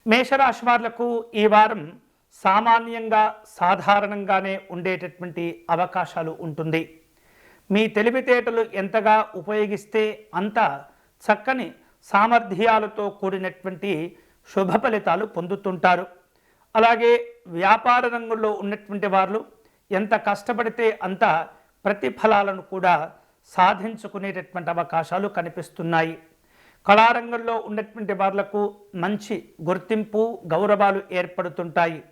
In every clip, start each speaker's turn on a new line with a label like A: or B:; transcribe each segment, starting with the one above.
A: మేషరాశి వాళ్లకు ఈ వారం సామాన్యంగా సాధారణంగానే ఉండేటటువంటి అవకాశాలు ఉంటుంది. మీ తెలివితేటలు ఎంతగా ఉపయోగిస్తే అంత చక్కని సామర్థ్యాలతో కూడినటువంటి శుభ ఫలితాలు పొందుతుంటారు. అలాగే వ్యాపార రంగంలో ఉన్నటువంటి వారు ఎంత కష్టపడితే అంత ప్రతిఫలాలను కూడా సాధించుకునేటటువంటి అవకాశాలు కనిపిస్తున్నాయి. కళారంగంలో ఉన్నటువంటి వాళ్లకు మంచి గుర్తింపు గౌరవాలు ఏర్పడుతుంటాయి.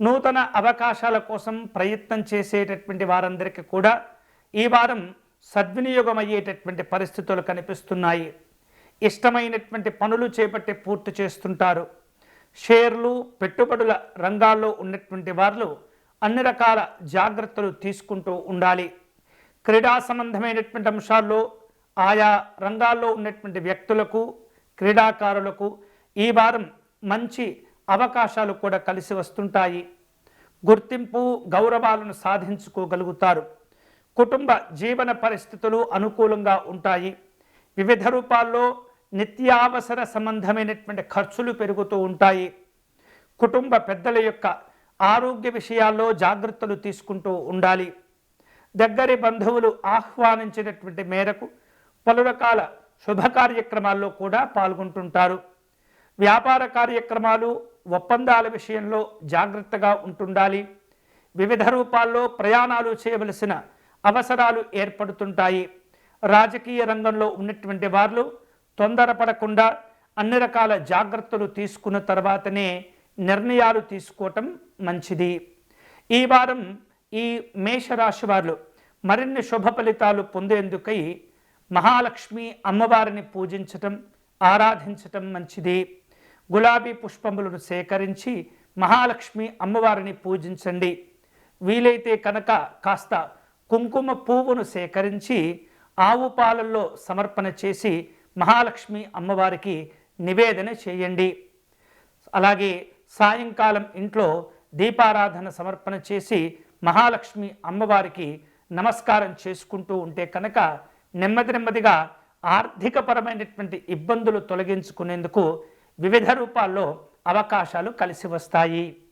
A: నూతన అవకాశాల కోసం ప్రయత్నం చేసేటటువంటి వారందరికీ కూడా ఈ వారం సద్వినియోగం అయ్యేటటువంటి పరిస్థితులు కనిపిస్తున్నాయి. ఇష్టమైనటువంటి పనులు చేపట్టి పూర్తి చేస్తుంటారు. షేర్లు పెట్టుబడుల రంగాల్లో ఉన్నటువంటి వారు అన్ని రకాల జాగ్రత్తలు తీసుకుంటూ ఉండాలి. క్రీడా సంబంధమైనటువంటి అంశాల్లో ఆయా రంగాల్లో ఉన్నటువంటి వ్యక్తులకు క్రీడాకారులకు ఈ వారం మంచి అవకాశాలు కూడా కలిసి వస్తుంటాయి. గుర్తింపు గౌరవాలను సాధించుకోగలుగుతారు. కుటుంబ జీవన పరిస్థితులు అనుకూలంగా ఉంటాయి. వివిధ రూపాల్లో నిత్యావసర సంబంధమైనటువంటి ఖర్చులు పెరుగుతూ ఉంటాయి. కుటుంబ పెద్దల యొక్క ఆరోగ్య విషయాల్లో జాగ్రత్తలు తీసుకుంటూ ఉండాలి. దగ్గరి బంధువులు ఆహ్వానించినటువంటి మేరకు పలు రకాల శుభ కార్యక్రమాల్లో కూడా పాల్గొంటుంటారు. వ్యాపార కార్యక్రమాలు ఒప్పందాల విషయంలో జాగ్రత్తగా ఉంటుండాలి. వివిధ రూపాల్లో ప్రయాణాలు చేయవలసిన అవసరాలు ఏర్పడుతుంటాయి. రాజకీయ రంగంలో ఉన్నటువంటి వారు తొందరపడకుండా అన్ని రకాల జాగ్రత్తలు తీసుకున్న తర్వాతనే నిర్ణయాలు తీసుకోవటం మంచిది. ఈ వారం ఈ మేషరాశి వారు మరిన్ని శుభ ఫలితాలు పొందేందుకై మహాలక్ష్మి అమ్మవారిని పూజించటం ఆరాధించటం మంచిది. గులాబీ పుష్పములను సేకరించి మహాలక్ష్మి అమ్మవారిని పూజించండి. వీలైతే కనుక కాస్త కుంకుమ పువ్వును సేకరించి ఆవు పాలల్లో సమర్పణ చేసి మహాలక్ష్మి అమ్మవారికి నివేదన చేయండి. అలాగే సాయంకాలం ఇంట్లో దీపారాధన సమర్పణ చేసి మహాలక్ష్మి అమ్మవారికి నమస్కారం చేసుకుంటూ ఉంటే కనుక నెమ్మదిగా ఆర్థికపరమైనటువంటి ఇబ్బందులు తొలగించుకునేందుకు వివిధ రూపాల్లో అవకాశాలు కలిసి వస్తాయి.